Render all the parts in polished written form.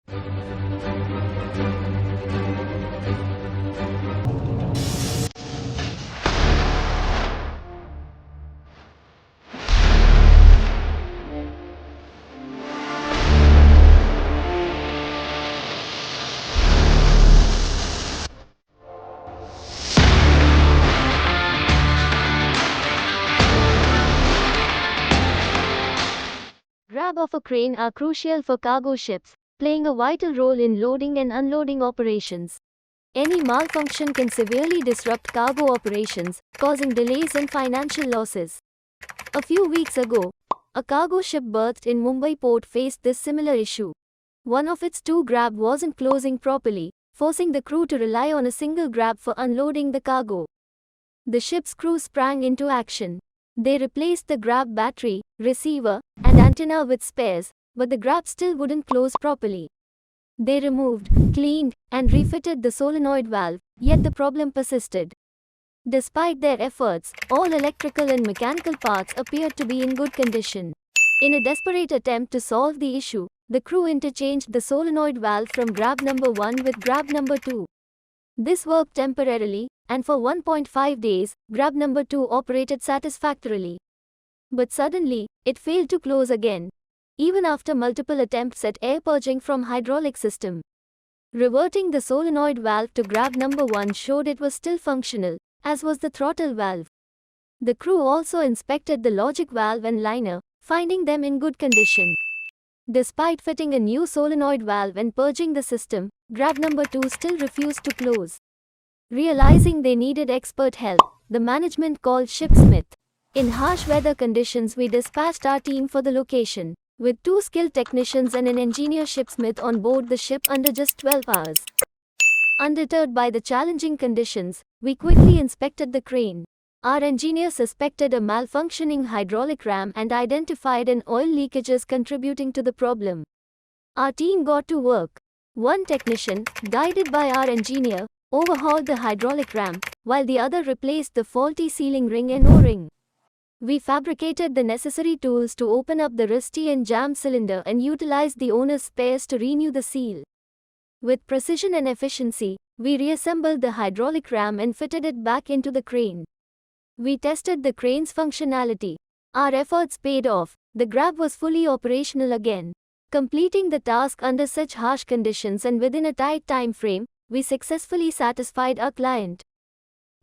Grab of a crane are crucial for cargo ships, playing a vital role in loading and unloading operations. Any malfunction can severely disrupt cargo operations, causing delays and financial losses. A few weeks ago, a cargo ship berthed in Mumbai port faced this similar issue. One of its two grab wasn't closing properly, forcing the crew to rely on a single grab for unloading the cargo. The ship's crew sprang into action. They replaced the grab battery, receiver, and antenna with spares, but the grab still wouldn't close properly. They removed, cleaned, and refitted the solenoid valve, yet the problem persisted. Despite their efforts, all electrical and mechanical parts appeared to be in good condition. In a desperate attempt to solve the issue, the crew interchanged the solenoid valve from grab number 1 with grab number 2. This worked temporarily, and for 1.5 days, grab number 2 operated satisfactorily. But suddenly, it failed to close again, even after multiple attempts at air purging from hydraulic system. Reverting the solenoid valve to grab number 1 showed it was still functional, as was the throttle valve. The crew also inspected the logic valve and liner, finding them in good condition. Despite fitting a new solenoid valve and purging the system, grab number 2 still refused to close. Realizing they needed expert help, the management called Shipsmith. In harsh weather conditions, we dispatched our team for the location, with 2 skilled technicians and an engineer Shipsmith on board the ship under just 12 hours. Undeterred by the challenging conditions, we quickly inspected the crane. Our engineer suspected a malfunctioning hydraulic ram and identified an oil leakages contributing to the problem. Our team got to work. One technician, guided by our engineer, overhauled the hydraulic ram, while the other replaced the faulty sealing ring and O-ring. We fabricated the necessary tools to open up the rusty and jammed cylinder and utilized the owner's spares to renew the seal. With precision and efficiency, we reassembled the hydraulic ram and fitted it back into the crane. We tested the crane's functionality. Our efforts paid off. The grab was fully operational again. Completing the task under such harsh conditions and within a tight time frame, we successfully satisfied our client.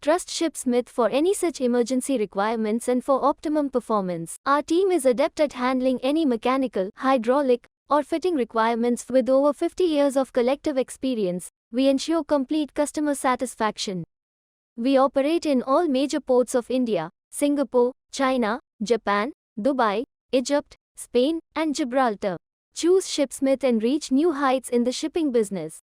Trust Shipsmith for any such emergency requirements and for optimum performance. Our team is adept at handling any mechanical, hydraulic, or fitting requirements. With over 50 years of collective experience, we ensure complete customer satisfaction. We operate in all major ports of India, Singapore, China, Japan, Dubai, Egypt, Spain, and Gibraltar. Choose Shipsmith and reach new heights in the shipping business.